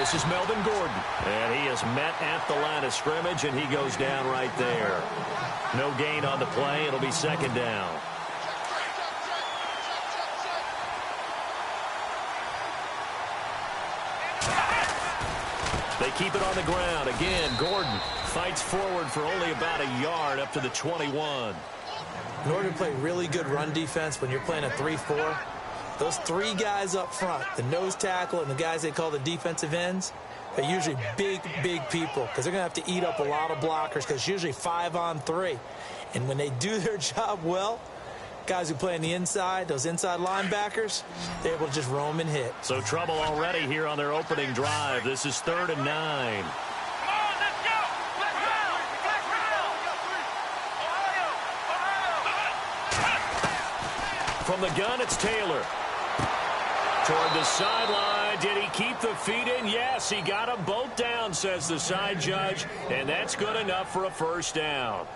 This is Melvin Gordon. And he is met at the line of scrimmage, and he goes down right there. No gain on the play. It'll be second down. They keep it on the ground. Again, Gordon fights forward for only about a yard up to the 21. In order to play really good run defense when you're playing a 3-4, those three guys up front, the nose tackle and the guys they call the defensive ends, they're usually big, big people because they're going to have to eat up a lot of blockers because it's usually 5-on-3. And when they do their job well, guys who play on the inside, those inside linebackers, they're able to just roam and hit. So trouble already here on their opening drive. This is 3rd and 9. From the gun, it's Taylor. Toward the sideline. Did he keep the feet in? Yes, he got them both down, says the side judge. And that's good enough for a first down.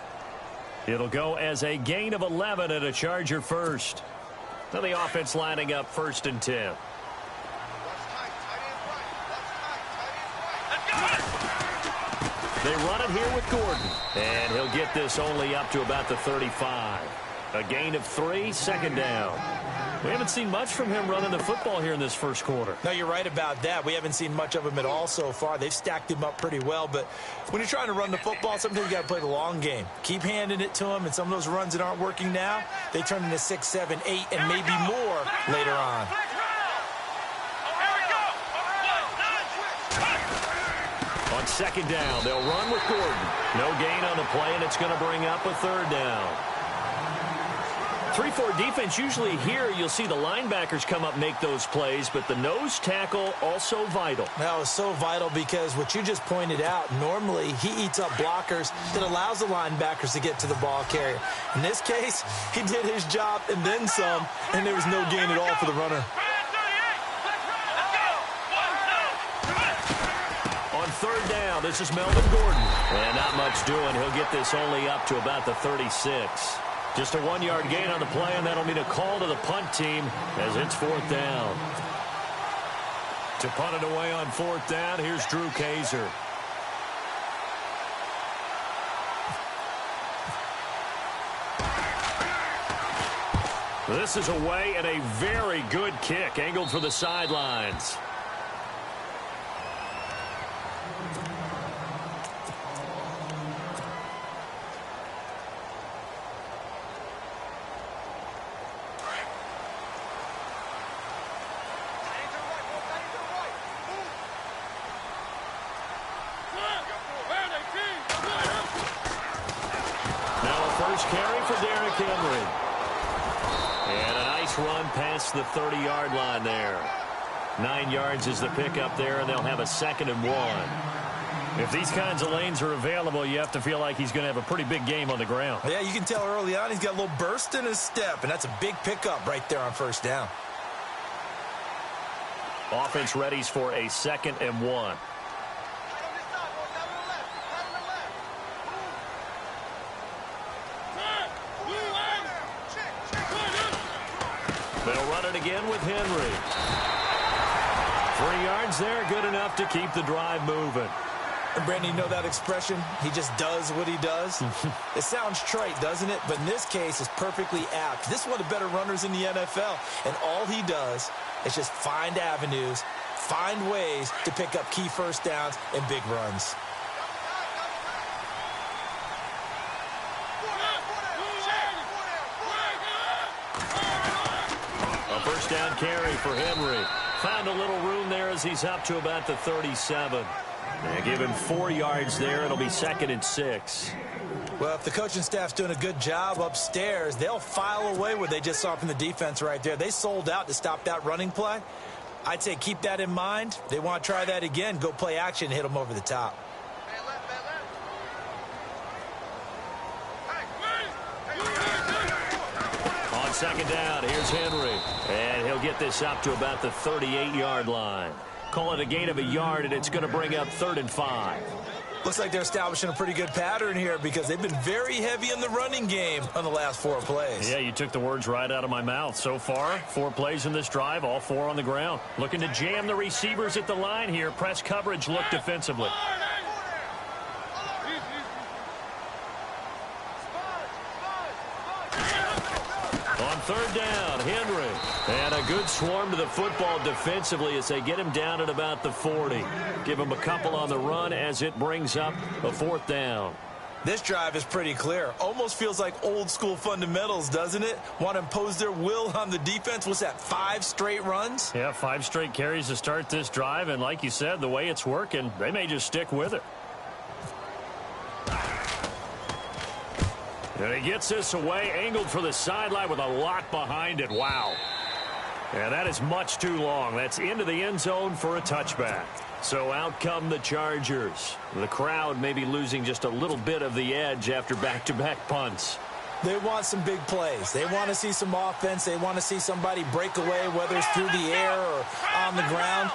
It'll go as a gain of 11 and a Charger first. Now the offense lining up 1st and 10. They run it here with Gordon. And he'll get this only up to about the 35. A gain of 3, second down. We haven't seen much from him running the football here in this first quarter. No, you're right about that. We haven't seen much of him at all so far. They've stacked him up pretty well. But when you're trying to run the football, sometimes you got to play the long game. Keep handing it to him, and some of those runs that aren't working now, they turn into 6, 7, 8, and maybe more later on. On second down, they'll run with Gordon. No gain on the play, and it's going to bring up a 3rd down. 3-4 defense, usually here you'll see the linebackers come up make those plays, but the nose tackle also vital. That was so vital because what you just pointed out, normally he eats up blockers that allows the linebackers to get to the ball carrier. In this case, he did his job and then some, and there was no gain at all for the runner. On 3rd down, this is Melvin Gordon. And not much doing. He'll get this only up to about the 36. Just a 1-yard gain on the play, and that'll mean a call to the punt team as it's 4th down. To punt it away on 4th down, here's Drew Kaiser. This is away and a very good kick, angled for the sidelines. The 30-yard line there. 9 yards is the pickup there, and they'll have a 2nd and 1. If these kinds of lanes are available, you have to feel like he's going to have a pretty big game on the ground. Yeah, you can tell early on he's got a little burst in his step, and that's a big pickup right there on 1st down. Offense readies for a 2nd and 1. They'll run it again with Henry. 3 yards there, good enough to keep the drive moving. And Brandon, you know that expression? He just does what he does. It sounds trite, doesn't it? But in this case, it's perfectly apt. This is one of the better runners in the NFL. And all he does is just find avenues, find ways to pick up key first downs and big runs. First down carry for Henry. Found a little room there as he's up to about the 37. They give him 4 yards there. It'll be 2nd and 6. Well, if the coaching staff's doing a good job upstairs, they'll file away what they just saw from the defense right there. They sold out to stop that running play. I'd say keep that in mind. They want to try that again. Go play action and hit them over the top. On 2nd down, here's Henry. And he'll get this up to about the 38-yard line. Call it a gain of a yard, and it's going to bring up 3rd and 5. Looks like they're establishing a pretty good pattern here because they've been very heavy in the running game on the last 4 plays. Yeah, you took the words right out of my mouth. So far, 4 plays in this drive, all 4 on the ground. Looking to jam the receivers at the line here. Press coverage look defensively. On 3rd down, Henry. And a good swarm to the football defensively as they get him down at about the 40. Give him a couple on the run as it brings up a 4th down. This drive is pretty clear. Almost feels like old school fundamentals, doesn't it? Want to impose their will on the defense. Was that 5 straight runs? Yeah, 5 straight carries to start this drive. And like you said, the way it's working, they may just stick with it. And he gets this away, angled for the sideline with a lot behind it. Wow. And that is much too long. That's into the end zone for a touchback. So out come the Chargers. The crowd may be losing just a little bit of the edge after back-to-back punts. They want some big plays. They want to see some offense. They want to see somebody break away, whether it's through the air or on the ground.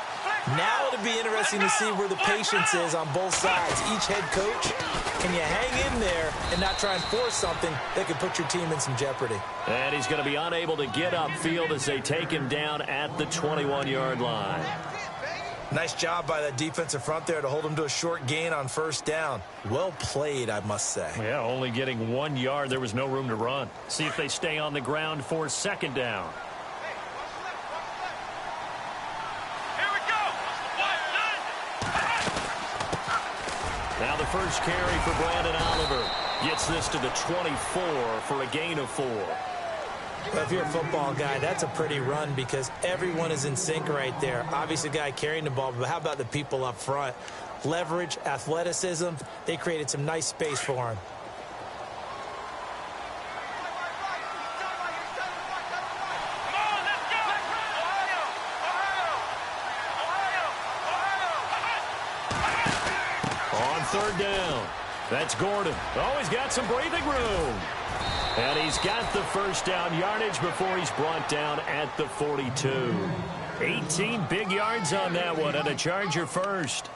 Now it'll be interesting to see where the patience is on both sides. Each head coach, can you hang in there and not try and force something that could put your team in some jeopardy? And he's going to be unable to get upfield as they take him down at the 21-yard line. Nice job by that defensive front there to hold him to a short gain on 1st down. Well played, I must say. Yeah, only getting 1 yard. There was no room to run. See if they stay on the ground for 2nd down. Now the first carry for Brandon Oliver. Gets this to the 24 for a gain of 4. Well, if you're a football guy, that's a pretty run because everyone is in sync right there. Obviously, the guy carrying the ball, but how about the people up front? Leverage, athleticism, they created some nice space for him. On 3rd down, that's Gordon. Oh, he's got some breathing room. And he's got the 1st down yardage before he's brought down at the 42. 18 big yards on that one, and a Charger first.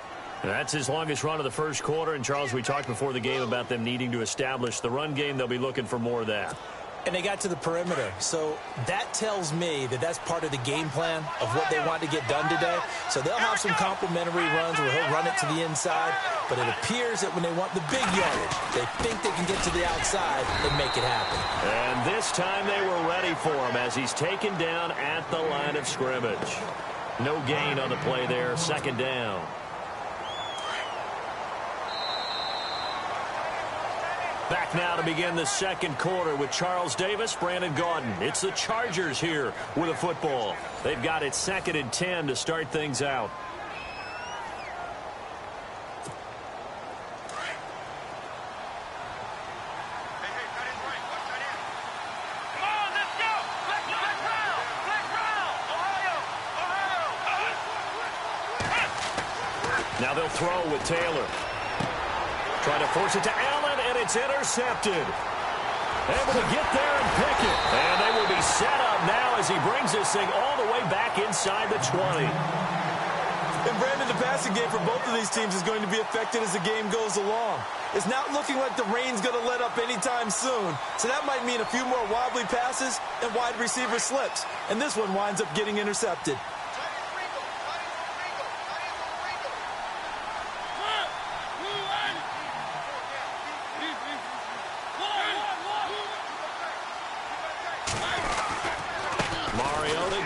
That's his longest run of the 1st quarter. And, Charles, we talked before the game about them needing to establish the run game. They'll be looking for more of that. And they got to the perimeter. So that tells me that that's part of the game plan of what they want to get done today. So they'll have some complimentary runs where he'll run it to the inside. But it appears that when they want the big yardage, they think they can get to the outside and make it happen. And this time they were ready for him as he's taken down at the line of scrimmage. No gain on the play there. 2nd down. Back now to begin the 2nd quarter with Charles Davis, Brandon Gaudin. It's the Chargers here with a football. They've got it 2nd and 10 to start things out. Now they'll throw with Taylor. Trying to force it to Allen, and it's intercepted. Able to get there and pick it. And they will be set up now as he brings this thing all the way back inside the 20. And, Brandon, the passing game for both of these teams is going to be affected as the game goes along. It's not looking like the rain's going to let up anytime soon. So that might mean a few more wobbly passes and wide receiver slips. And this one winds up getting intercepted.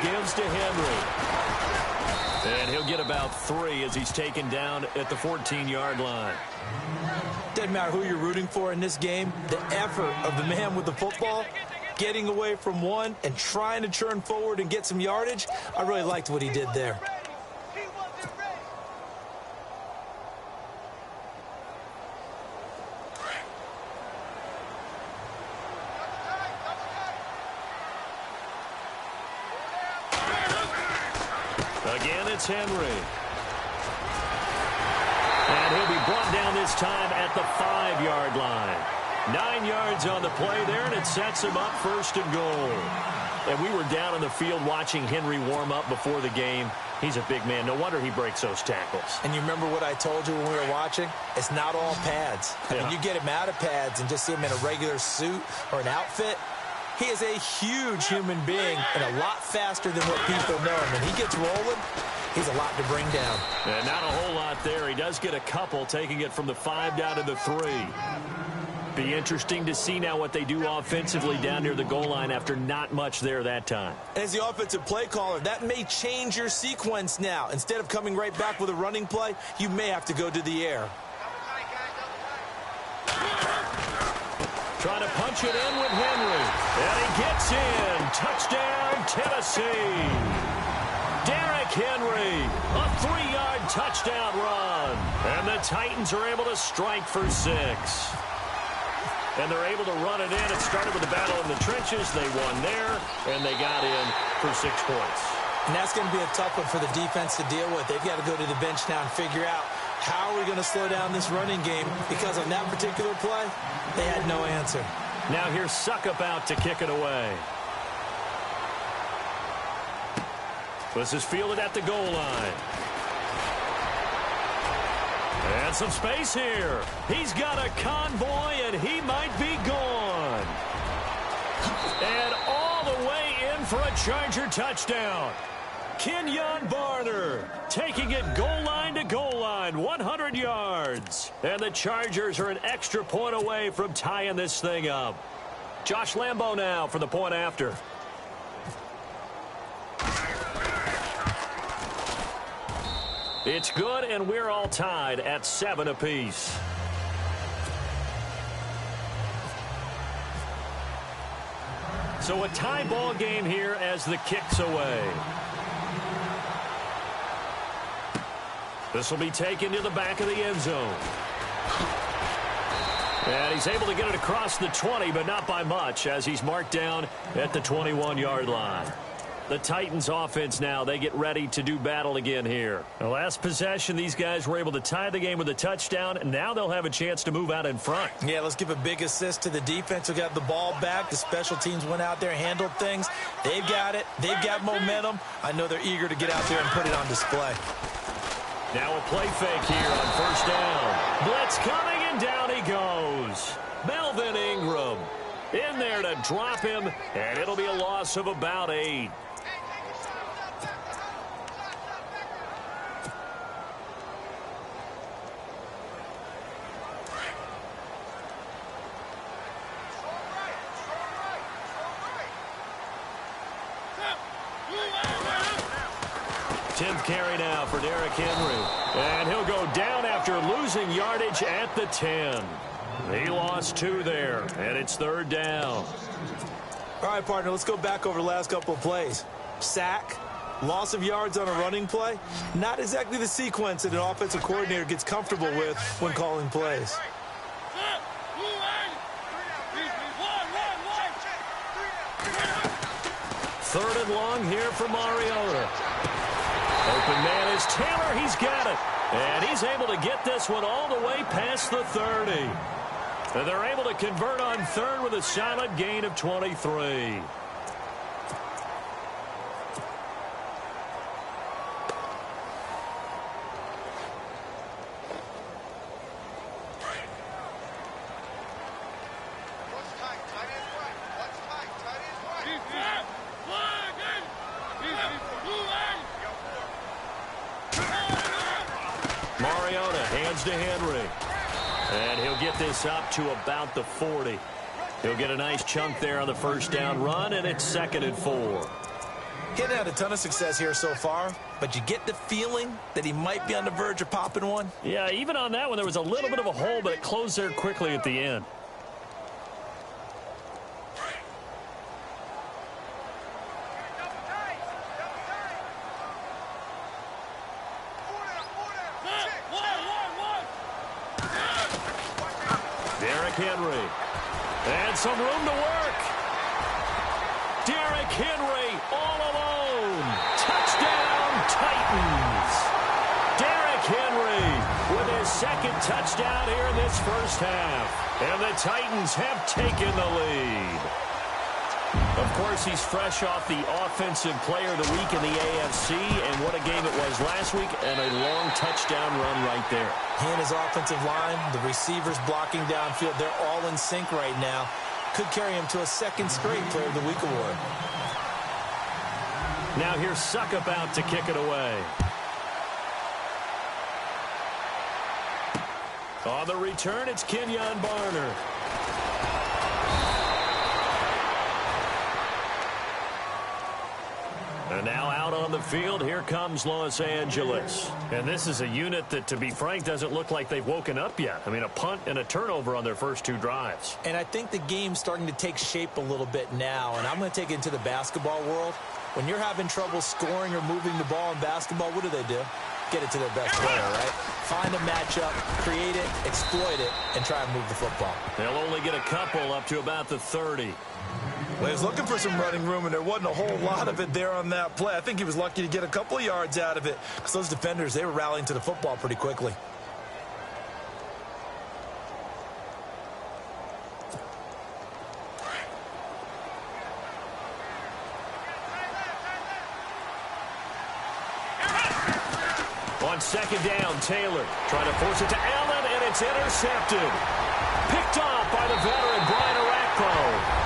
Gives to Henry. And he'll get about 3 as he's taken down at the 14-yard line. Doesn't matter who you're rooting for in this game. The effort of the man with the football, getting away from one and trying to churn forward and get some yardage, I really liked what he did there. Again, it's Henry. And he'll be brought down this time at the 5-yard line. 9 yards on the play there, and it sets him up 1st and goal. And we were down in the field watching Henry warm up before the game. He's a big man. No wonder he breaks those tackles. And you remember what I told you when we were watching? It's not all pads. I mean, you get him out of pads and just see him in a regular suit or an outfit. He is a huge human being and a lot faster than what people know. And when he gets rolling, he's a lot to bring down. And not a whole lot there. He does get a couple, taking it from the 5 down to the 3. Be interesting to see now what they do offensively down near the goal line after not much there that time. As the offensive play caller, that may change your sequence now. Instead of coming right back with a running play, you may have to go to the air. Trying to punch it in with Henry. And he gets in. Touchdown, Tennessee. Derrick Henry, a 3-yard touchdown run. And the Titans are able to strike for 6. And they're able to run it in. It started with a battle in the trenches. They won there, and they got in for 6 points. And that's going to be a tough one for the defense to deal with. They've got to go to the bench now and figure out how are we going to slow down this running game, because on that particular play, they had no answer. Now here's Suckup out to kick it away. This is fielded at the goal line. And some space here. He's got a convoy, and he might be gone. And all the way in for a Charger touchdown. Kenyon Barner taking it goal line to goal line, 100 yards. And the Chargers are an extra point away from tying this thing up. Josh Lambo now for the point after. It's good, and we're all tied at 7 apiece. So a tie ball game here as the kick's away. This will be taken to the back of the end zone. And he's able to get it across the 20, but not by much, as he's marked down at the 21-yard line. The Titans offense now, they get ready to do battle again here. The last possession, these guys were able to tie the game with a touchdown, and now they'll have a chance to move out in front. Yeah, let's give a big assist to the defense who got the ball back. The special teams went out there, handled things. They've got it. They've got momentum. I know they're eager to get out there and put it on display. Now a play fake here on first down. Blitz coming, and down he goes. Melvin Ingram in there to drop him, and it'll be a loss of about 8. Carry now for Derrick Henry. And he'll go down after losing yardage at the 10. He lost 2 there, and it's 3rd down. All right, partner, let's go back over the last couple of plays. Sack, loss of yards on a running play. Not exactly the sequence that an offensive coordinator gets comfortable with when calling plays. Third and long here for Mariota. Open man is Taylor. He's got it. And he's able to get this one all the way past the 30. And they're able to convert on 3rd with a solid gain of 23. To Henry. And he'll get this up to about the 40. He'll get a nice chunk there on the first down run, and it's 2nd and 4. Getting had a ton of success here so far, but you get the feeling that he might be on the verge of popping one. Yeah, even on that one, there was a little bit of a hole, but it closed there quickly at the end. Henry. And some room to work. Derrick Henry all alone. Touchdown, Titans. Derrick Henry with his 2nd touchdown here in this first half. And the Titans have taken the lead. Of course, he's fresh off the Offensive Player of the Week in the AFC, and what a game it was last week, and a long touchdown run right there. He and his offensive line, the receivers blocking downfield, they're all in sync right now. Could carry him to a second straight Player of the Week award. Now here's Suckup out to kick it away. On the return, it's Kenyon Barner. And now out on the field, here comes Los Angeles. And this is a unit that, to be frank, doesn't look like they've woken up yet. I mean, a punt and a turnover on their first two drives. And I think the game's starting to take shape a little bit now, and I'm going to take it into the basketball world. When you're having trouble scoring or moving the ball in basketball, what do? Get it to their best player, right? Find a matchup, create it, exploit it, and try and move the football. They'll only get a couple up to about the 30. Well, he was looking for some running room, and there wasn't a whole lot of it there on that play. I think he was lucky to get a couple of yards out of it because those defenders, they were rallying to the football pretty quickly. On second down, Taylor trying to force it to Allen, and it's intercepted. Picked off by the veteran Brian Orakpo.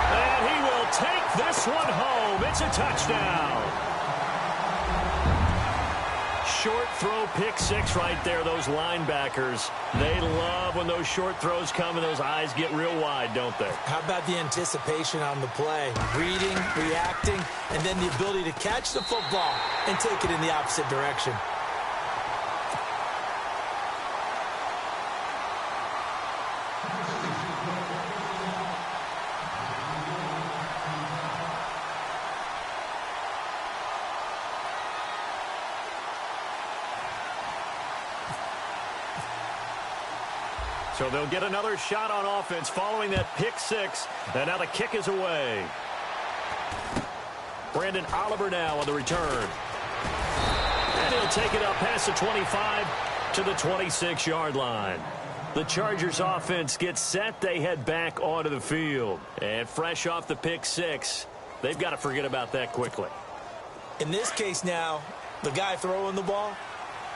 And he will take this one home. It's a touchdown. Short throw, pick six right there. Those linebackers, they love when those short throws come and those eyes get real wide, don't they? How about the anticipation on the play? Reading, reacting, and then the ability to catch the football and take it in the opposite direction. So they'll get another shot on offense following that pick six. And now the kick is away. Brandon Oliver now on the return. And he'll take it up past the 25 to the 26-yard line. The Chargers offense gets set. They head back onto the field. And fresh off the pick six, they've got to forget about that quickly. In this case now, the guy throwing the ball,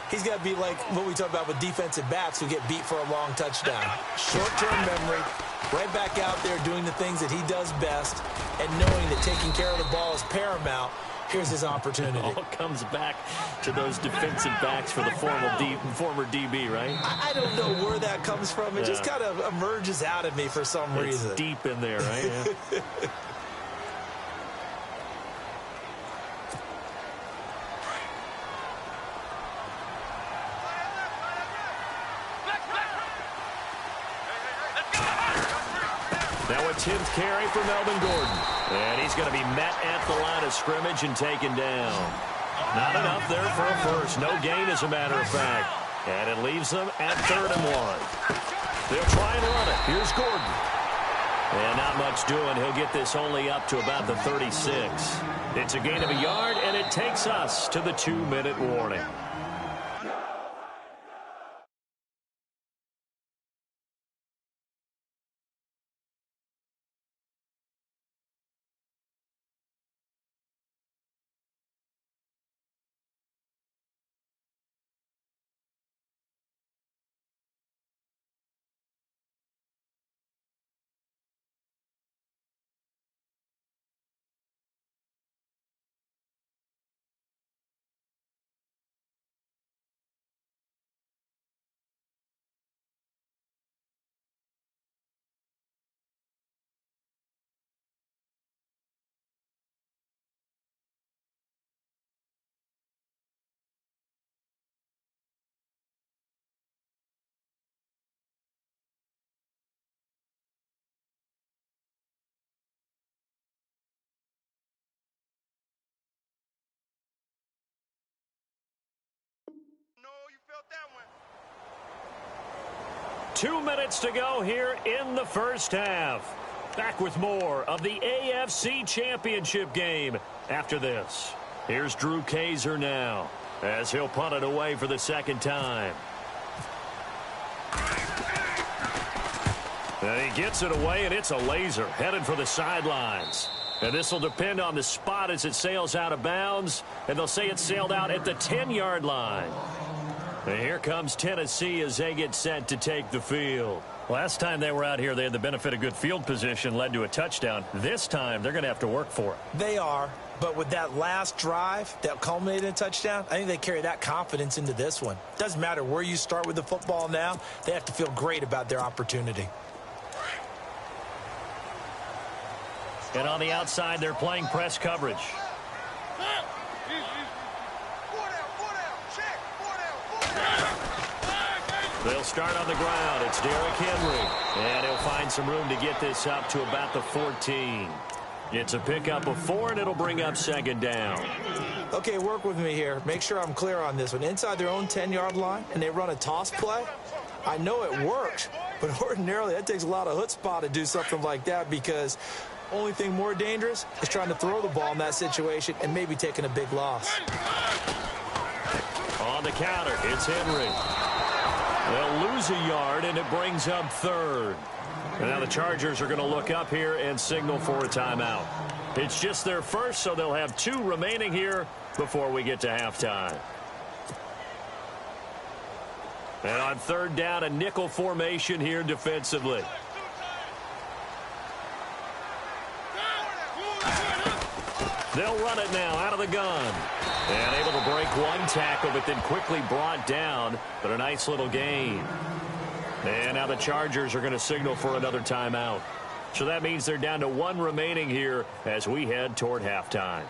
he's got to be like what we talk about with defensive backs who get beat for a long touchdown. Short-term memory, right back out there doing the things that he does best, and knowing that taking care of the ball is paramount. Here's his opportunity. It all comes back to those defensive backs for the former DB, right? I don't know where that comes from. It just kind of emerges out of me for some reason. It's deep in there, right? Yeah. Now a 10th carry for Melvin Gordon. And he's going to be met at the line of scrimmage and taken down. Not enough there for a first. No gain, as a matter of fact. And it leaves them at 3rd and 1. They'll try and run it. Here's Gordon. And not much doing. He'll get this only up to about the 36. It's a gain of a yard, and it takes us to the 2-minute warning. No, you felt that one. 2 minutes to go here in the first half. Back with more of the AFC Championship game after this. Here's Drew Kaiser now as he'll punt it away for the second time. And he gets it away, and it's a laser headed for the sidelines. And this will depend on the spot as it sails out of bounds. And they'll say it sailed out at the 10-yard line. And here comes Tennessee as they get set to take the field. Last time they were out here, they had the benefit of good field position, led to a touchdown. This time, they're going to have to work for it. They are, but with that last drive that culminated in a touchdown, I think they carry that confidence into this one. Doesn't matter where you start with the football now, they have to feel great about their opportunity. And on the outside, they're playing press coverage. They'll start on the ground. It's Derrick Henry. And he'll find some room to get this up to about the 14. It's a pickup of 4, and it'll bring up second down. Okay, work with me here. Make sure I'm clear on this one. Inside their own 10-yard line, and they run a toss play. I know it works, but ordinarily that takes a lot of chutzpah to do something like that because only thing more dangerous is trying to throw the ball in that situation and maybe taking a big loss. On the counter, it's Henry. They'll lose a yard, and it brings up third. And now the Chargers are going to look up here and signal for a timeout. It's just their first, so they'll have 2 remaining here before we get to halftime. And on third down, a nickel formation here defensively. They'll run it now out of the gun. And able to break one tackle, but then quickly brought down. But a nice little gain. And now the Chargers are going to signal for another timeout. So that means they're down to 1 remaining here as we head toward halftime.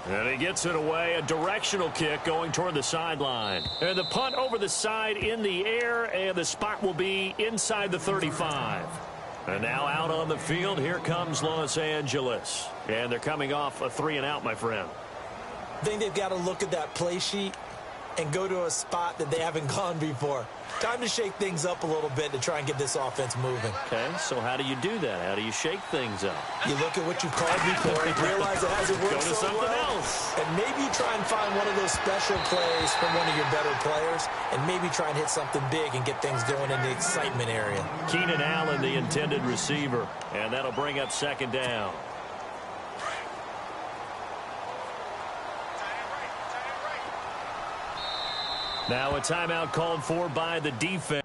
And he gets it away, a directional kick going toward the sideline. And the punt over the side in the air, and the spot will be inside the 35. And now out on the field, here comes Los Angeles. And they're coming off a 3-and-out, my friend. I think they've got to look at that play sheet and go to a spot that they haven't gone before. Time to shake things up a little bit to try and get this offense moving. Okay, so how do you do that? How do you shake things up? You look at what you've called before and realize it hasn't worked Go to so something well. else. And maybe you try and find one of those special plays from one of your better players and maybe try and hit something big and get things going in the excitement area. Keenan Allen, the intended receiver. And that'll bring up second down. Now a timeout called for by the defense.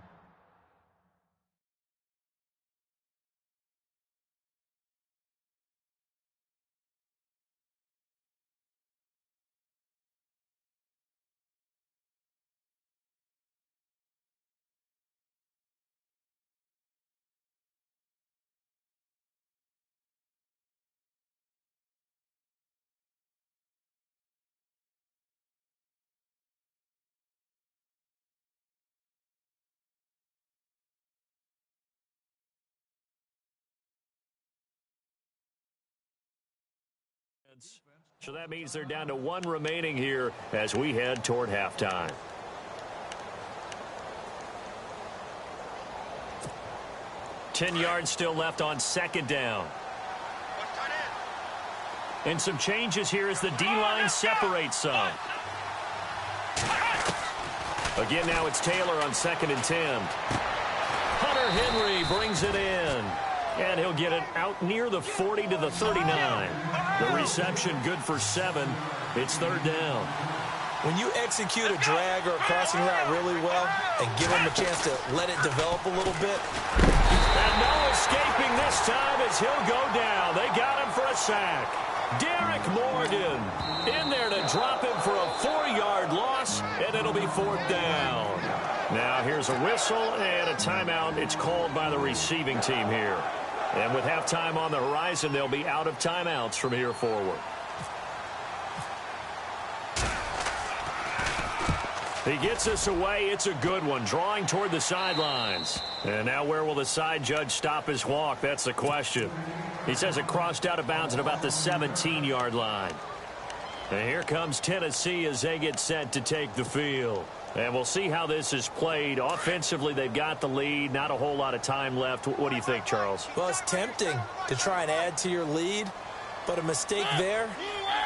So that means they're down to 1 remaining here as we head toward halftime. Ten yards still left on second down. And some changes here as the D-line separates some. Again, now it's Taylor on 2nd and 10. Hunter Henry brings it in. And he'll get it out near the 40 to the 39. The reception good for 7. It's third down. When you execute a drag or a crossing route really well and give him a chance to let it develop a little bit. And no escaping this time as he'll go down. They got him for a sack. Derek Morgan in there to drop him for a 4-yard loss, and it'll be 4th down. Now here's a whistle and a timeout. It's called by the receiving team here. And with halftime on the horizon, they'll be out of timeouts from here forward. He gets us away. It's a good one, drawing toward the sidelines. And now where will the side judge stop his walk? That's the question. He says it crossed out of bounds at about the 17-yard line. And here comes Tennessee as they get set to take the field. And we'll see how this is played. Offensively, they've got the lead. Not a whole lot of time left. What do you think, Charles? Well, it's tempting to try and add to your lead, but a mistake there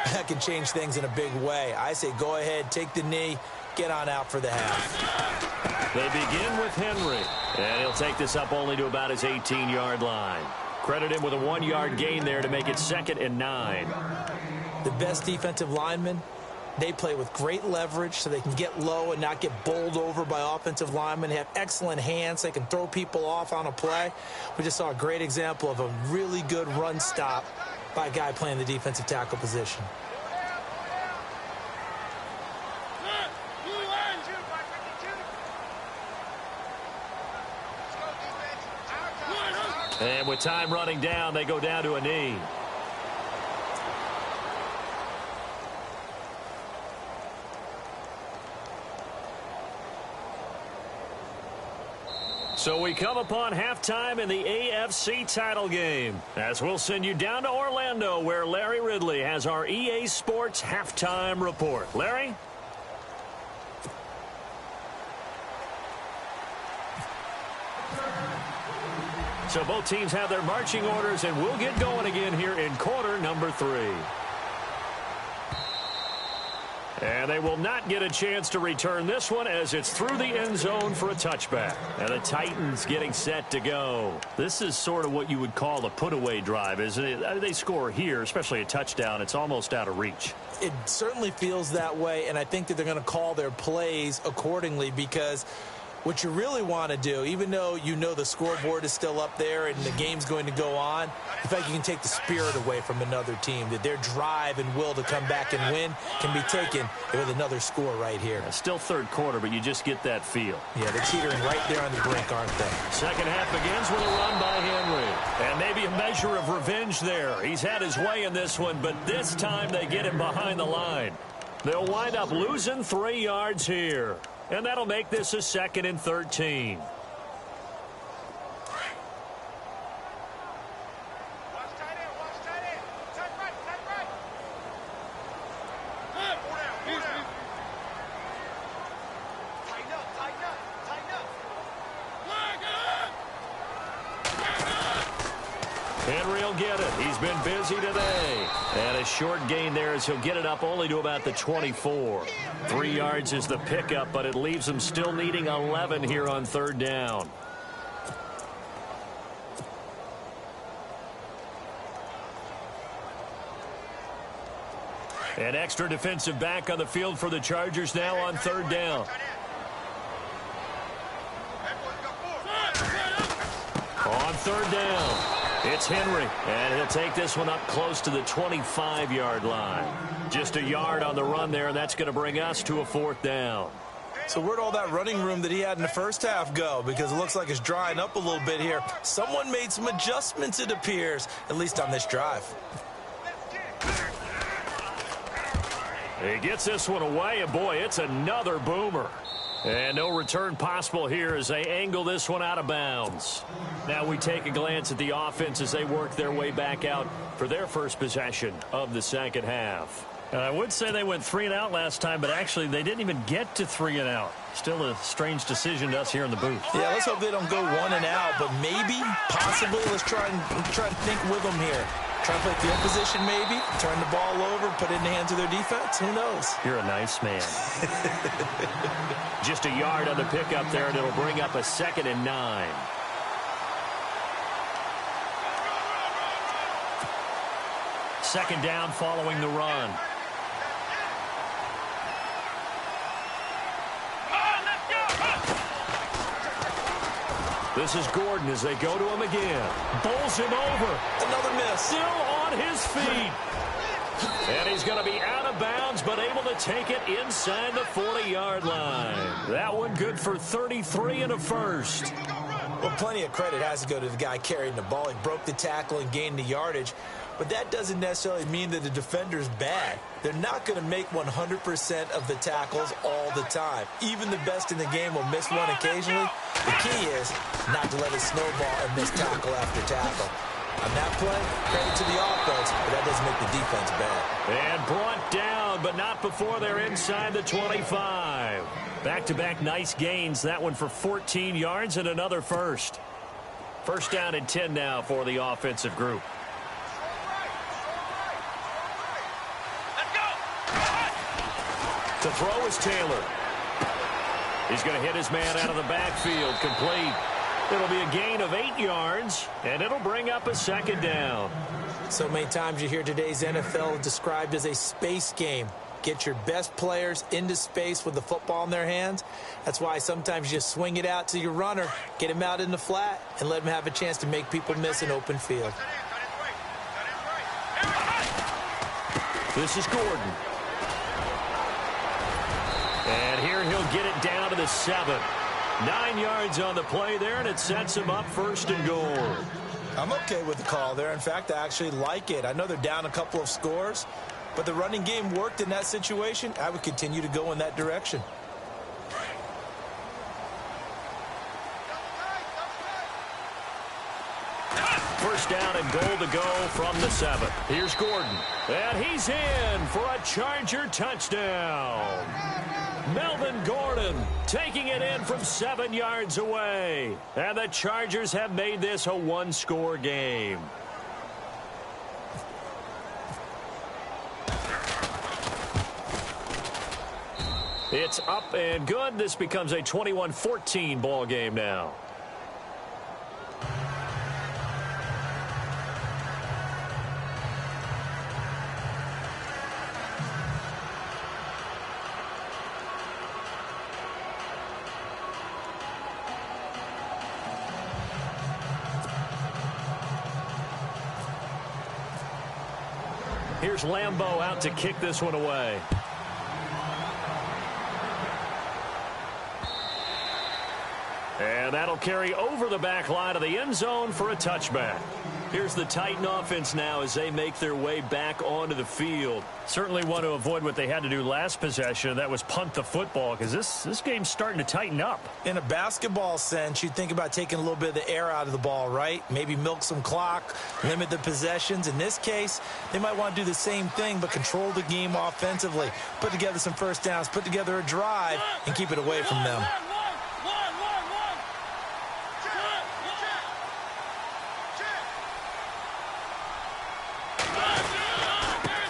that can change things in a big way. I say go ahead, take the knee, get on out for the half. They begin with Henry, and he'll take this up only to about his 18-yard line. Credit him with a 1-yard gain there to make it 2nd and 9. The best defensive linemen, they play with great leverage so they can get low and not get bowled over by offensive linemen. They have excellent hands. They can throw people off on a play. We just saw a great example of a really good run stop by a guy playing the defensive tackle position. And with time running down, they go down to a knee. So we come upon halftime in the AFC title game, as we'll send you down to Orlando, where Larry Ridley has our EA Sports halftime report. Larry? So both teams have their marching orders, and we'll get going again here in quarter number 3. And they will not get a chance to return this one as it's through the end zone for a touchback. And the Titans getting set to go. This is sort of what you would call a put-away drive, isn't it? They score here, especially a touchdown. It's almost out of reach. It certainly feels that way, and I think that they're going to call their plays accordingly, because what you really want to do, even though you know the scoreboard is still up there and the game's going to go on, in fact, you can take the spirit away from another team, that their drive and will to come back and win can be taken with another score right here. Still third quarter, but you just get that feel. Yeah, they're teetering right there on the brink, aren't they? Second half begins with a run by Henry. And maybe a measure of revenge there. He's had his way in this one, but this time they get him behind the line. They'll wind up losing 3 yards here. And that'll make this a 2nd and 13. Henry will get it. He's been busy today. And a short gain there as he'll get it up only to about the 24. 3 yards is the pickup, but it leaves him still needing 11 here on 3rd down. An extra defensive back on the field for the Chargers now on 3rd down. On 3rd down. It's Henry, and he'll take this one up close to the 25-yard line. Just a yard on the run there, and that's going to bring us to a 4th down. So where'd all that running room that he had in the first half go? Because it looks like it's drying up a little bit here. Someone made some adjustments, it appears, at least on this drive. He gets this one away, and boy, it's another boomer. And no return possible here as they angle this one out of bounds. Now we take a glance at the offense as they work their way back out for their first possession of the second half. I would say they went 3 and out last time, but actually they didn't even get to 3 and out. Still a strange decision to us here in the booth. Yeah, let's hope they don't go 1 and out, but maybe, possibly, let's try and think with them here. Try to play field position maybe, turn the ball over, put it in the hands of their defense. Who knows? You're a nice man. Just a yard on the pickup there, and it'll bring up a 2nd and 9. Second down following the run. This is Gordon as they go to him again. Bowls him over. Another miss. Still on his feet. And he's going to be out of bounds, but able to take it inside the 40-yard line. That one good for 33 and a first. Well, plenty of credit has to go to the guy carrying the ball. He broke the tackle and gained the yardage. But that doesn't necessarily mean that the defender's bad. They're not going to make 100% of the tackles all the time. Even the best in the game will miss one occasionally. The key is not to let it snowball and miss tackle after tackle. On that play, credit to the offense, but that doesn't make the defense bad. And brought down, but not before they're inside the 25. Back-to-back nice gains. That one for 14 yards and another first. First down and 10 now for the offensive group. To throw is Taylor. He's going to hit his man out of the backfield. Complete. It'll be a gain of 8 yards, and it'll bring up a second down. So many times you hear today's NFL described as a space game. Get your best players into space with the football in their hands. That's why sometimes you just swing it out to your runner, get him out in the flat, and let him have a chance to make people miss an open field. This is Gordon. And here he'll get it down to the 7. 9 yards on the play there, and it sets him up 1st and goal. I'm okay with the call there. In fact, I actually like it. I know they're down a couple of scores, but the running game worked in that situation. I would continue to go in that direction. First down and goal to go from the 7. Here's Gordon. And he's in for a Charger touchdown. Melvin Gordon taking it in from 7 yards away. And the Chargers have made this a 1-score game. It's up and good. This becomes a 21-14 ball game now. Here's Lambeau out to kick this one away. And that'll carry over the back line of the end zone for a touchback. Here's the Titan offense now as they make their way back onto the field. Certainly want to avoid what they had to do last possession. That was punt the football, because this game's starting to tighten up. In a basketball sense, you think about taking a little bit of the air out of the ball, right? Maybe milk some clock, limit the possessions. In this case, they might want to do the same thing, but control the game offensively. Put together some first downs, put together a drive, and keep it away from them.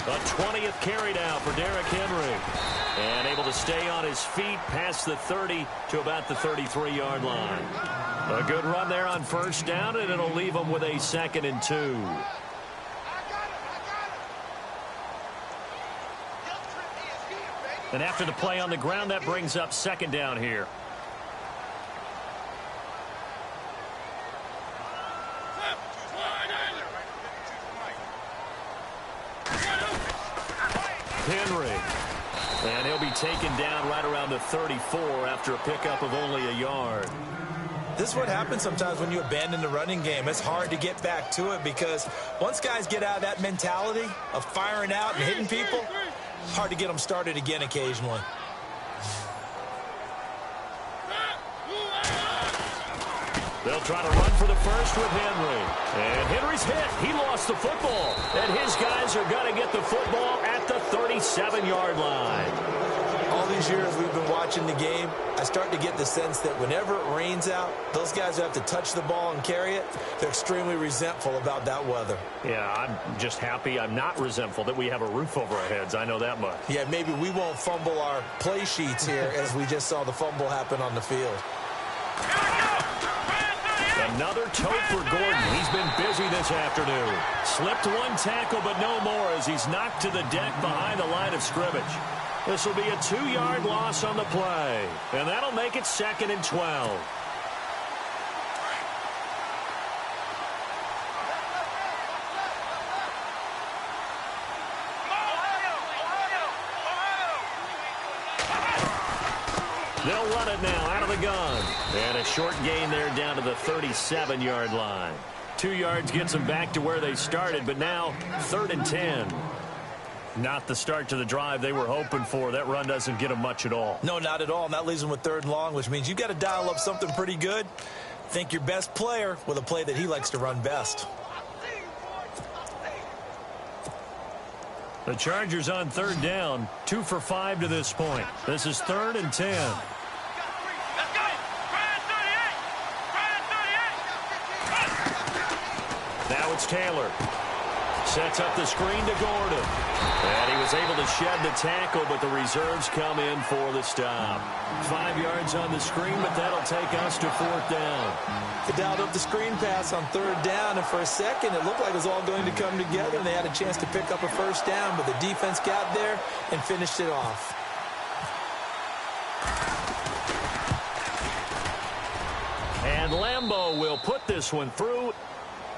A 20th carry now for Derrick Henry. And able to stay on his feet past the 30 to about the 33-yard line. A good run there on first down, and it'll leave him with a 2nd and 2. And after the play on the ground, that brings up 2nd down here. Henry. And he'll be taken down right around the 34 after a pickup of only a yard. This is what happens sometimes when you abandon the running game. It's hard to get back to it because once guys get out of that mentality of firing out and hitting people, it's hard to get them started again occasionally. They'll try to run for the first with Henry. And Henry's hit. He lost the football. And his guys are going to get the football at the 37-yard line. All these years we've been watching the game, I start to get the sense that whenever it rains out, those guys who have to touch the ball and carry it, they're extremely resentful about that weather. Yeah, I'm just happy I'm not resentful that we have a roof over our heads. I know that much. Yeah, maybe we won't fumble our play sheets here as we just saw the fumble happen on the field. Another tote for Gordon. He's been busy this afternoon. Slipped one tackle, but no more as he's knocked to the deck behind the line of scrimmage. This will be a 2-yard loss on the play, and that'll make it 2nd and 12. They'll run it now out of the gun. And a short gain there down to the 37-yard line. 2 yards gets them back to where they started, but now 3rd and 10. Not the start to the drive they were hoping for. That run doesn't get them much at all. No, not at all. And that leaves them with 3rd and long, which means you've got to dial up something pretty good. Think your best player with a play that he likes to run best. The Chargers on 3rd down, 2 for 5 to this point. This is 3rd and 10. Now it's Taylor. Sets up the screen to Gordon. And he was able to shed the tackle, but the reserves come in for the stop. 5 yards on the screen, but that'll take us to 4th down. They dialed up the screen pass on 3rd down, and for a second it looked like it was all going to come together, and they had a chance to pick up a 1st down, but the defense got there and finished it off. And Lambeau will put this one through.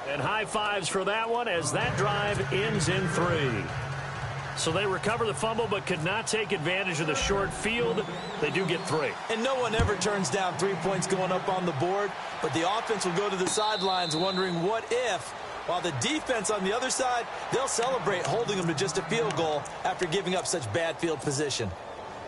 And high fives for that one as that drive ends in 3. So they recover the fumble but could not take advantage of the short field. They do get 3. And no one ever turns down 3 points going up on the board, but the offense will go to the sidelines wondering what if, while the defense on the other side, they'll celebrate holding them to just a field goal after giving up such bad field position.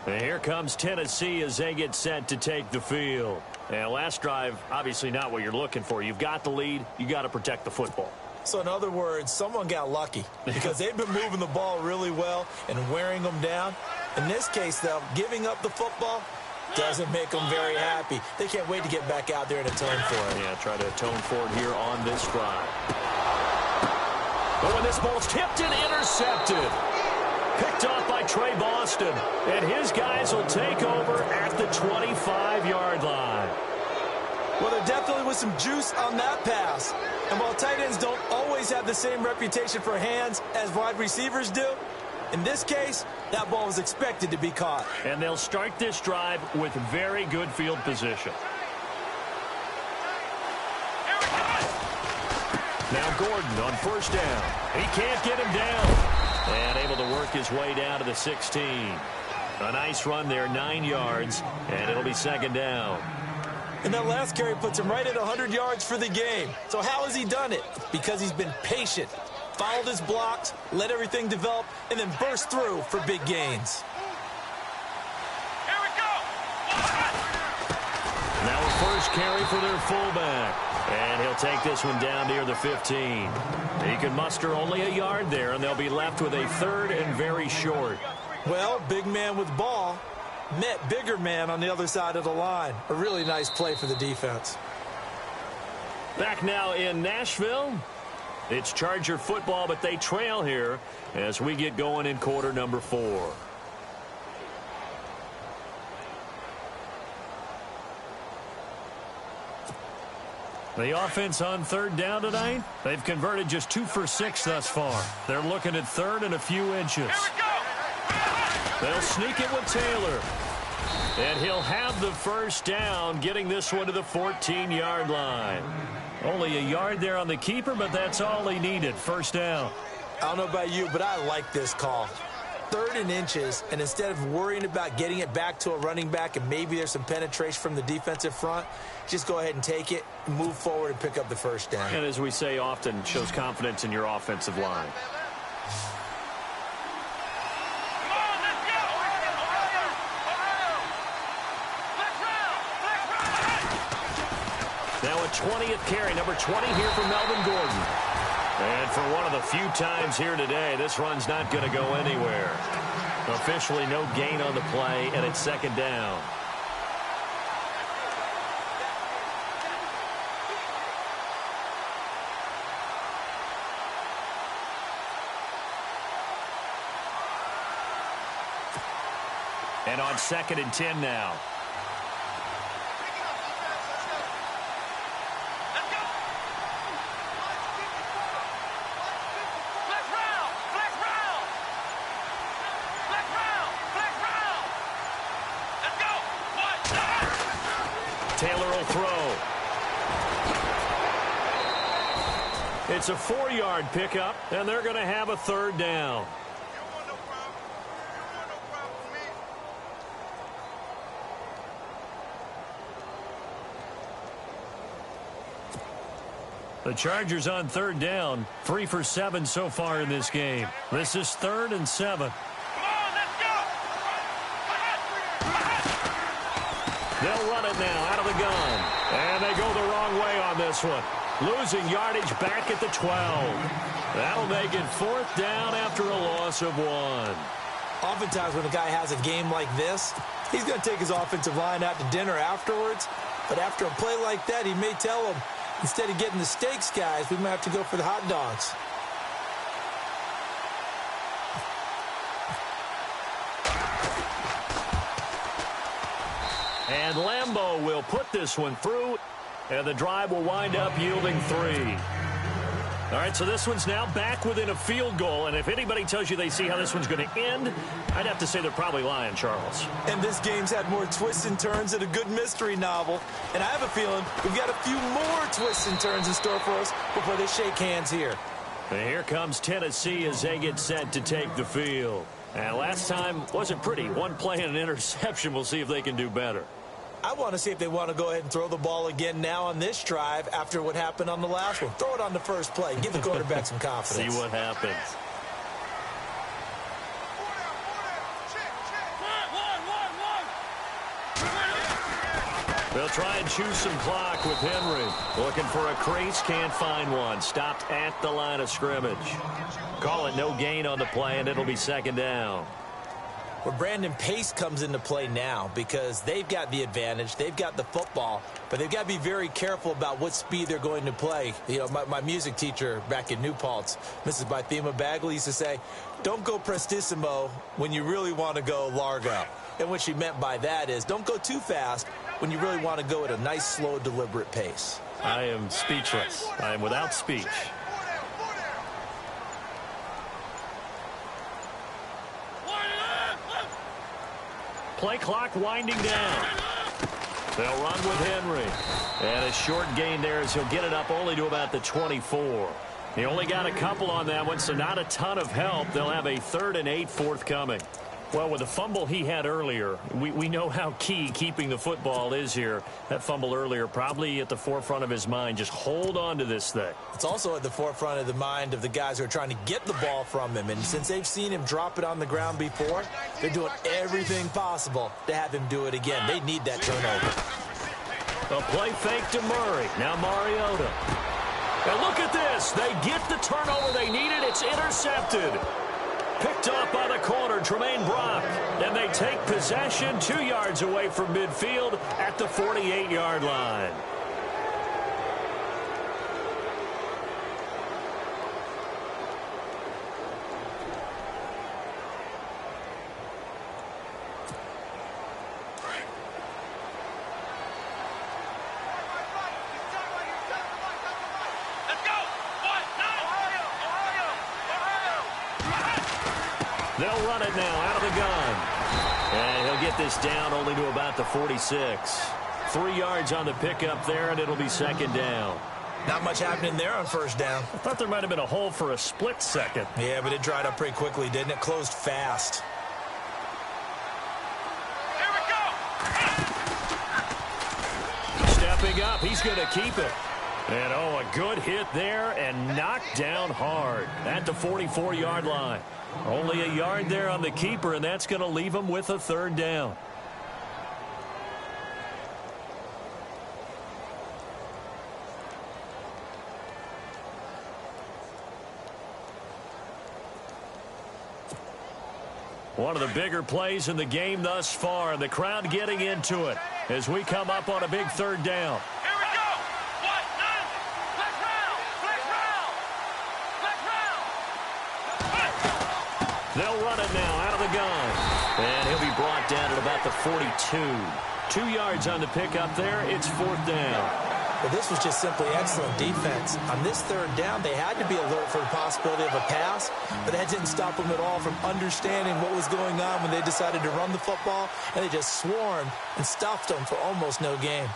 And here comes Tennessee as they get set to take the field. And last drive, obviously not what you're looking for. You've got the lead. You got to protect the football. So in other words, someone got lucky because they've been moving the ball really well and wearing them down. In this case, though, giving up the football doesn't make them very happy. They can't wait to get back out there and atone for it. Yeah, try to atone for it here on this drive. But when this ball's tipped and intercepted. Picked off by Trey Boston. And his guys will take over at the 25-yard line. Well, there definitely was some juice on that pass. And while tight ends don't always have the same reputation for hands as wide receivers do, in this case, that ball was expected to be caught. And they'll start this drive with very good field position. Now Gordon on 1st down. He can't get him down. And able to work his way down to the 16. A nice run there, 9 yards, and it'll be 2nd down. And that last carry puts him right at 100 yards for the game. So how has he done it? Because he's been patient, followed his blocks, let everything develop, and then burst through for big gains. Here we go. Now a first carry for their fullback. And he'll take this one down near the 15. He can muster only a yard there, and they'll be left with a 3rd and very short. Well, big man with ball met bigger man on the other side of the line. A really nice play for the defense. Back now in Nashville. It's Charger football, but they trail here as we get going in quarter number 4. The offense on 3rd down tonight, they've converted just 2 for 6 thus far. They're looking at 3rd and a few inches. They'll sneak it with Taylor. And he'll have the 1st down, getting this one to the 14-yard line. Only a yard there on the keeper, but that's all he needed. 1st down. I don't know about you, but I like this call. 3rd and inches, and instead of worrying about getting it back to a running back and maybe there's some penetration from the defensive front, just go ahead and take it, move forward, and pick up the 1st down. And as we say often, shows confidence in your offensive line. Now a 20th carry, number 20 here for Melvin Gordon. And for one of the few times here today, this run's not going to go anywhere. Officially no gain on the play, and it's 2nd down. And on 2nd and 10 now. Taylor will throw. It's a 4-yard pickup, and they're going to have a 3rd down. The Chargers on 3rd down, 3 for 7 so far in this game. This is 3rd and 7. They'll run it now out of the gun. And they go the wrong way on this one. Losing yardage back at the 12. That'll make it 4th down after a loss of 1. Oftentimes when a guy has a game like this, he's going to take his offensive line out to dinner afterwards. But after a play like that, he may tell them, instead of getting the steaks, guys, we might have to go for the hot dogs. And Lambeau will put this one through, and the drive will wind up yielding 3. All right, so this one's now back within a field goal, and if anybody tells you they see how this one's going to end, I'd have to say they're probably lying, Charles. And this game's had more twists and turns than a good mystery novel. And I have a feeling we've got a few more twists and turns in store for us before they shake hands here. And here comes Tennessee as they get set to take the field. And last time wasn't pretty. One play and an interception. We'll see if they can do better. I want to see if they want to go ahead and throw the ball again now on this drive after what happened on the last one. Throw it on the first play. Give the quarterback some confidence. See what happens. They'll try and choose some clock with Henry. Looking for a crease, can't find one. Stopped at the line of scrimmage. Call it no gain on the play, and it'll be second down. Where Brandon Pace comes into play now because they've got the advantage. They've got the football, but they've got to be very careful about what speed they're going to play. You know, my music teacher back in New Paltz, Mrs. Bythema Bagley, used to say, don't go prestissimo when you really want to go largo. And what she meant by that is don't go too fast when you really want to go at a nice, slow, deliberate pace. I am speechless. I am without speech. Play clock winding down. They'll run with Henry. And a short gain there as he'll get it up only to about the 24. He only got a couple on that one, so not a ton of help. They'll have a 3rd and 8 forthcoming. Well, with the fumble he had earlier, we know how key keeping the football is here. That fumble earlier probably at the forefront of his mind. Just hold on to this thing. It's also at the forefront of the mind of the guys who are trying to get the ball from him. And since they've seen him drop it on the ground before, they're doing everything possible to have him do it again. They need that turnover. A play fake to Murray. Now Mariota. And look at this. They get the turnover they needed. It's intercepted. Picked off by the corner, Tremaine Brock. And they take possession 2 yards away from midfield at the 48-yard line. They'll run it now out of the gun. And he'll get this down only to about the 46. 3 yards on the pickup there, and it'll be second down. Not much happening there on first down. I thought there might have been a hole for a split second. Yeah, but it dried up pretty quickly, didn't it? Closed fast. Here we go. Stepping up, he's going to keep it. And, oh, a good hit there and knocked down hard at the 44-yard line. Only a yard there on the keeper, and that's going to leave him with a 3rd down. One of the bigger plays in the game thus far, and the crowd getting into it as we come up on a big 3rd down. Here we go. 1, 9. Flex round. Flex round. Flex round. They'll run it now out of the gun. And he'll be brought down at about the 42. 2 yards on the pickup there. It's 4th down. But this was just simply excellent defense. On this 3rd down, they had to be alert for the possibility of a pass, but that didn't stop them at all from understanding what was going on when they decided to run the football, and they just swarmed and stuffed them for almost no gain.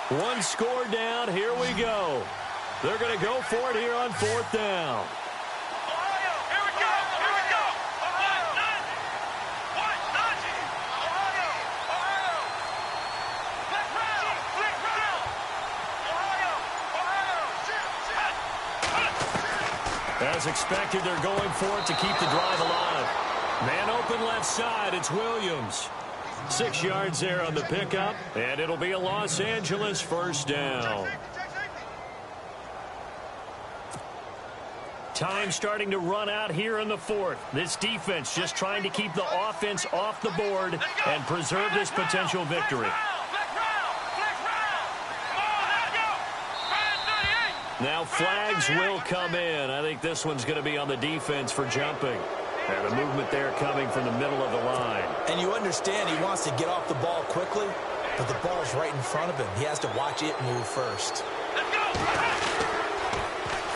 One score down. Here we go. They're going to go for it here on 4th down. Ohio. Here we go. Here we go. 1, 9. 1, 9. Ohio. Ohio. Flex round. Flex round. Ohio. Ohio. As expected, they're going for it to keep the drive alive. Man open left side. It's Williams. 6 yards there on the pickup, and it'll be a Los Angeles 1st down. Time starting to run out here in the 4th. This defense just trying to keep the offense off the board and preserve this potential victory. Flex round. Flex round. Come on, let's go. 38. Now flags will come in. I think this one's going to be on the defense for jumping. And the movement there coming from the middle of the line. And you understand he wants to get off the ball quickly, but the ball's right in front of him. He has to watch it move first. Let's go!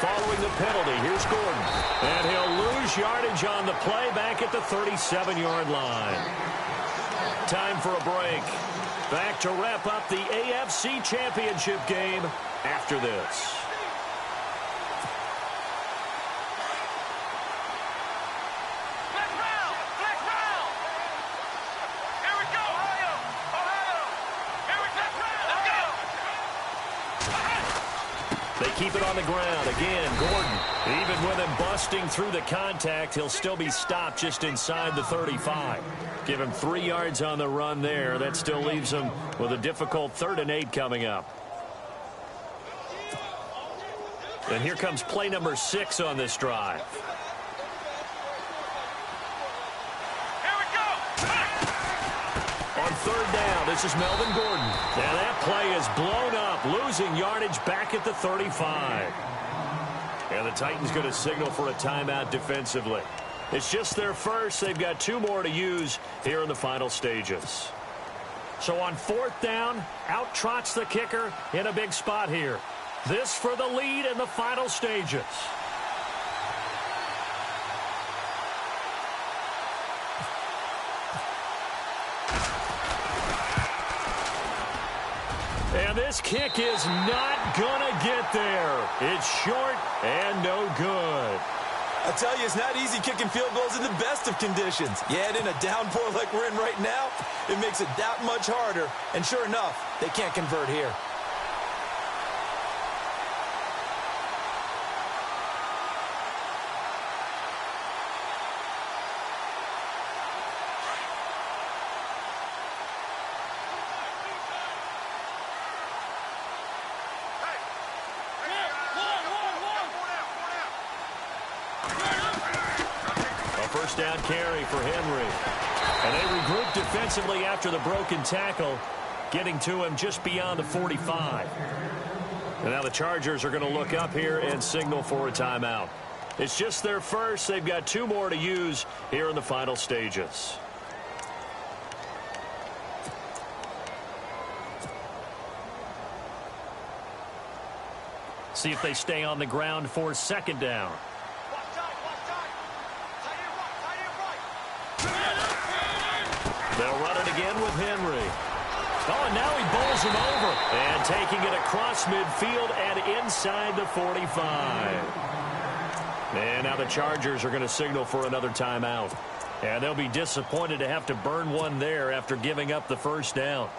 Following the penalty, here's Gordon. And he'll lose yardage on the play back at the 37-yard line. Time for a break. Back to wrap up the AFC Championship game after this. They keep it on the ground. Again, Gordon, even with him busting through the contact, he'll still be stopped just inside the 35. Give him 3 yards on the run there. That still leaves him with a difficult 3rd and 8 coming up. And here comes play number 6 on this drive. On 3rd down, this is Melvin Gordon. And that play is blown up, losing yardage back at the 35. And the Titans going to signal for a timeout defensively. It's just their first. They've got 2 more to use here in the final stages. So on 4th down, out trots the kicker in a big spot here. This for the lead in the final stages. And this kick is not going to get there. It's short and no good. I tell you, it's not easy kicking field goals in the best of conditions. Yet in a downpour like we're in right now, it makes it that much harder. And sure enough, they can't convert here. First down carry for Henry. And they regroup defensively after the broken tackle, getting to him just beyond the 45. And now the Chargers are going to look up here and signal for a timeout. It's just their first. They've got 2 more to use here in the final stages. See if they stay on the ground for 2nd down. They'll run it again with Henry. Oh, and now he bowls him over. And taking it across midfield and inside the 45. And now the Chargers are going to signal for another timeout. And they'll be disappointed to have to burn one there after giving up the first down.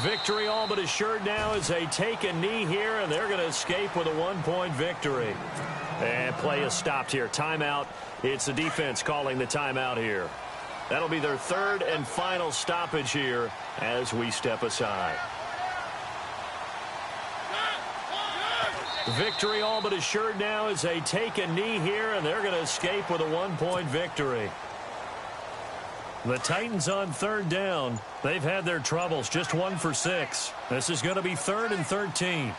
Victory all but assured now as they take a knee here, and they're going to escape with a 1-point victory. And play is stopped here. Timeout. It's the defense calling the timeout here. That'll be their 3rd and final stoppage here as we step aside. Victory all but assured now as they take a knee here, and they're going to escape with a 1-point victory. The Titans on 3rd down. They've had their troubles, just 1 for 6. This is going to be 3rd and 13.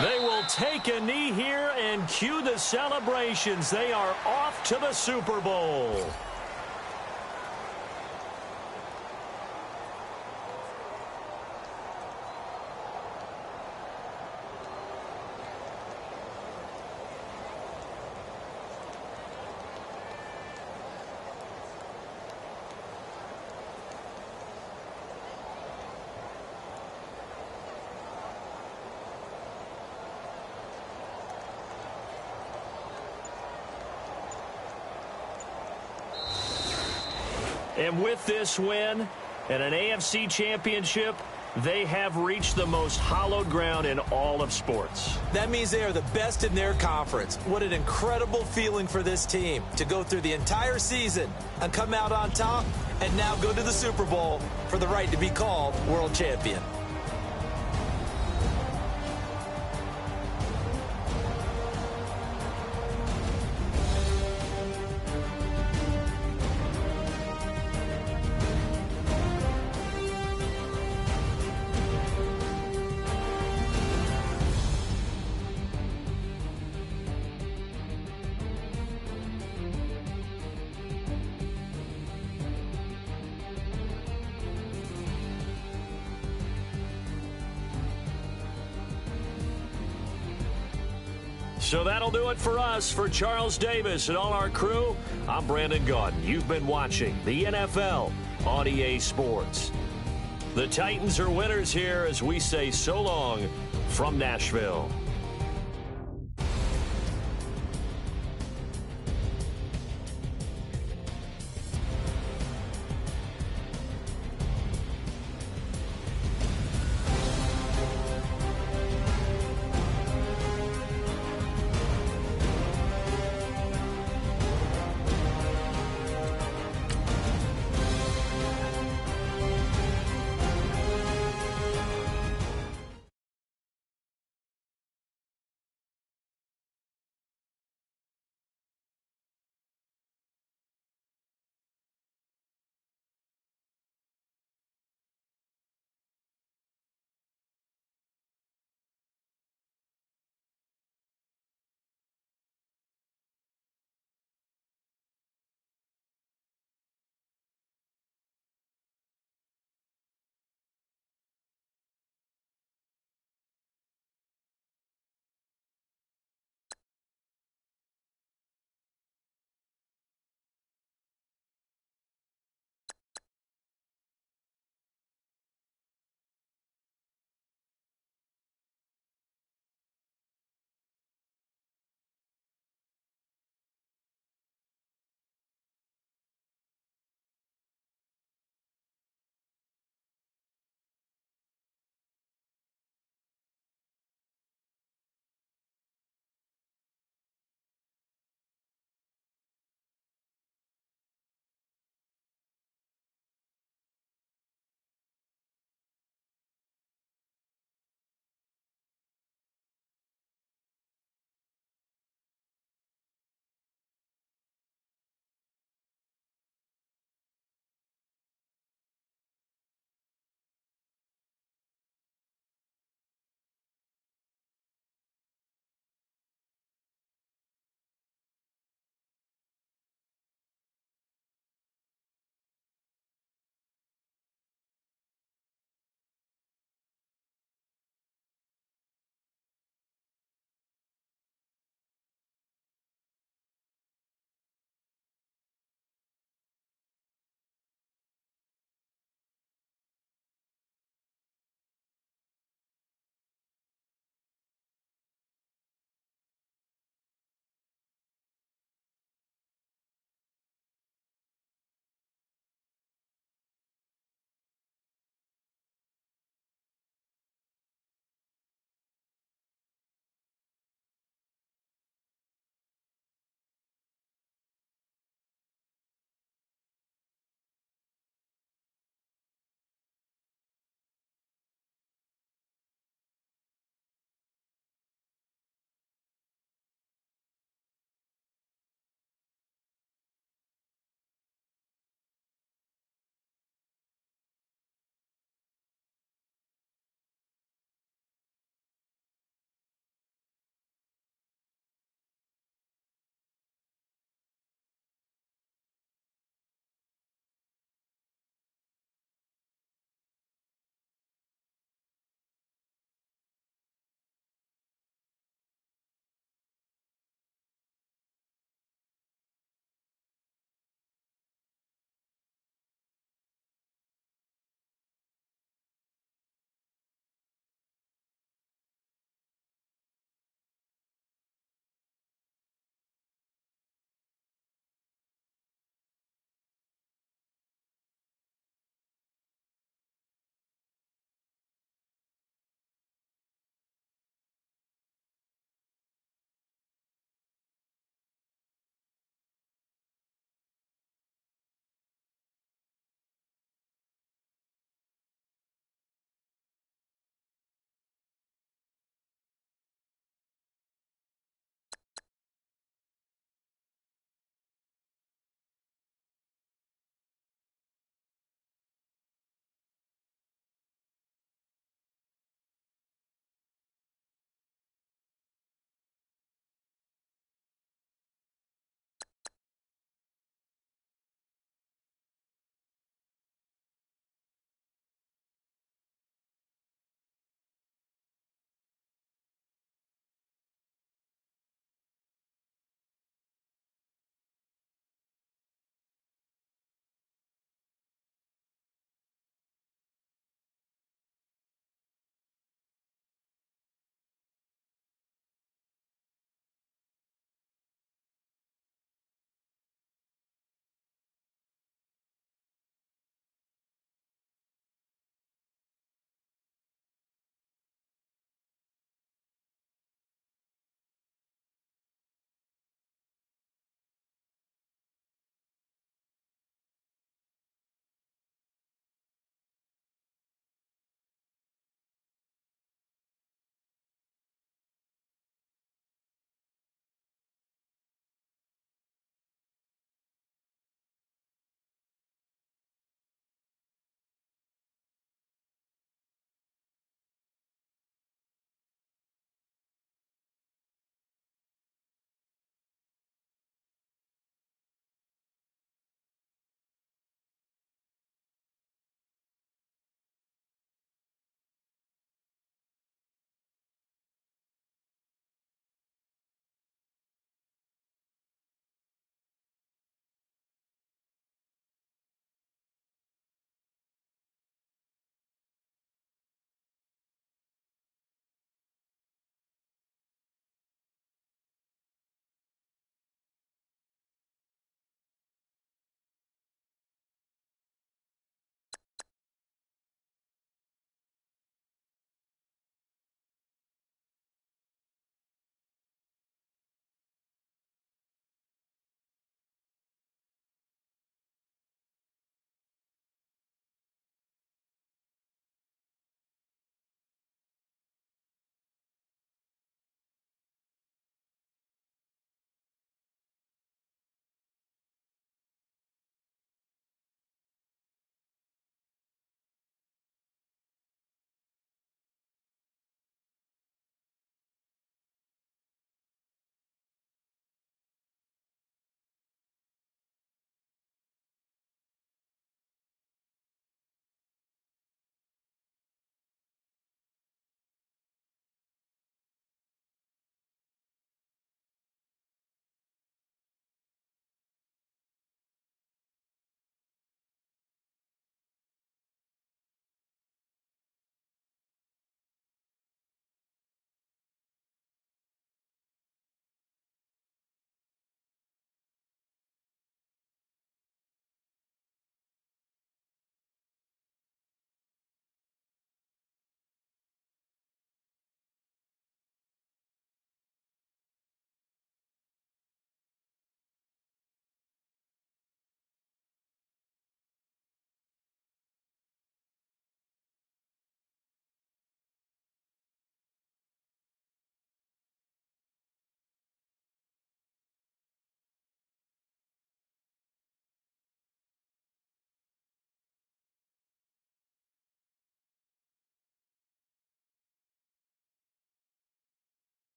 They will take a knee here and cue the celebrations. They are off to the Super Bowl. And with this win and an AFC championship, they have reached the most hallowed ground in all of sports. That means they are the best in their conference. What an incredible feeling for this team to go through the entire season and come out on top and now go to the Super Bowl for the right to be called world champion. So that'll do it for us. For Charles Davis and all our crew, I'm Brandon Gaudin. You've been watching the NFL on EA Sports. The Titans are winners here as we say so long from Nashville.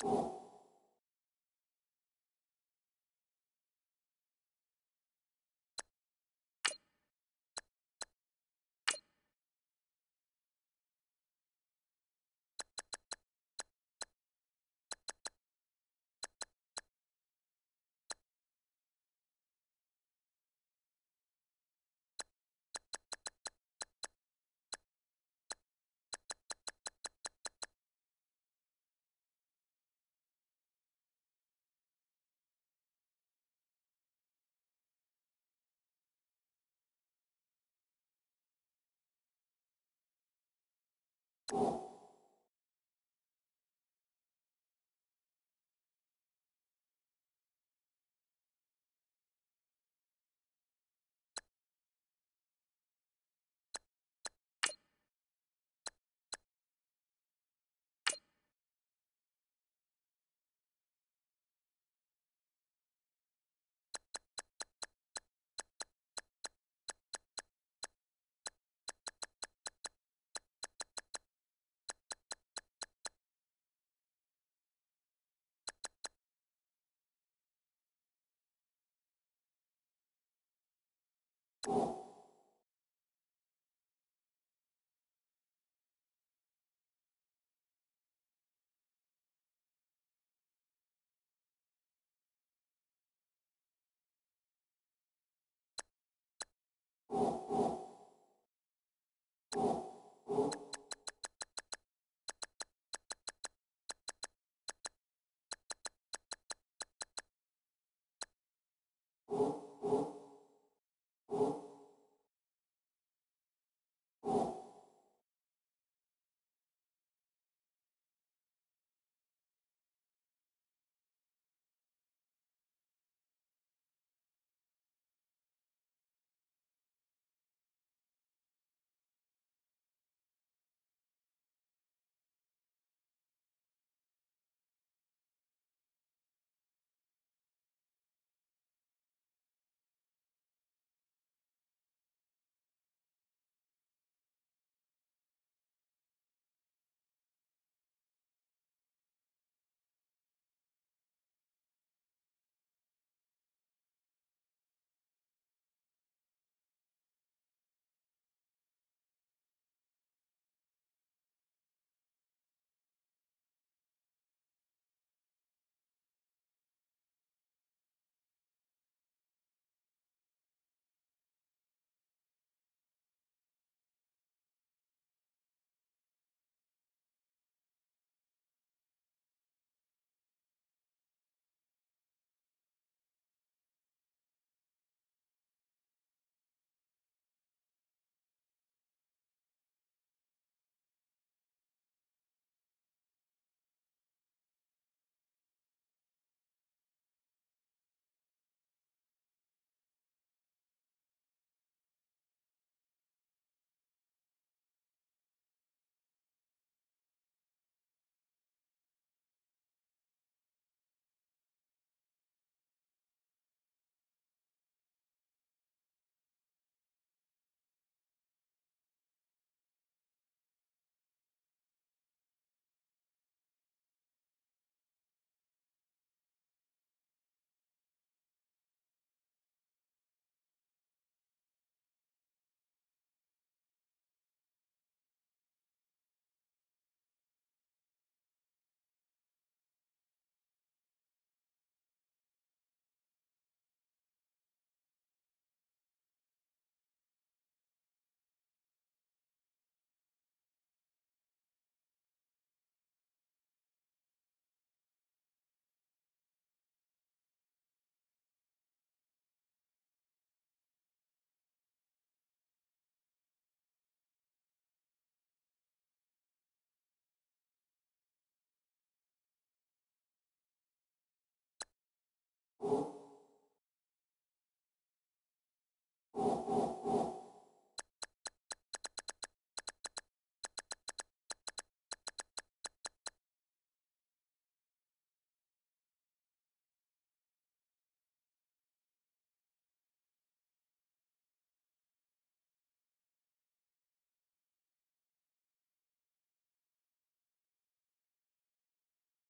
You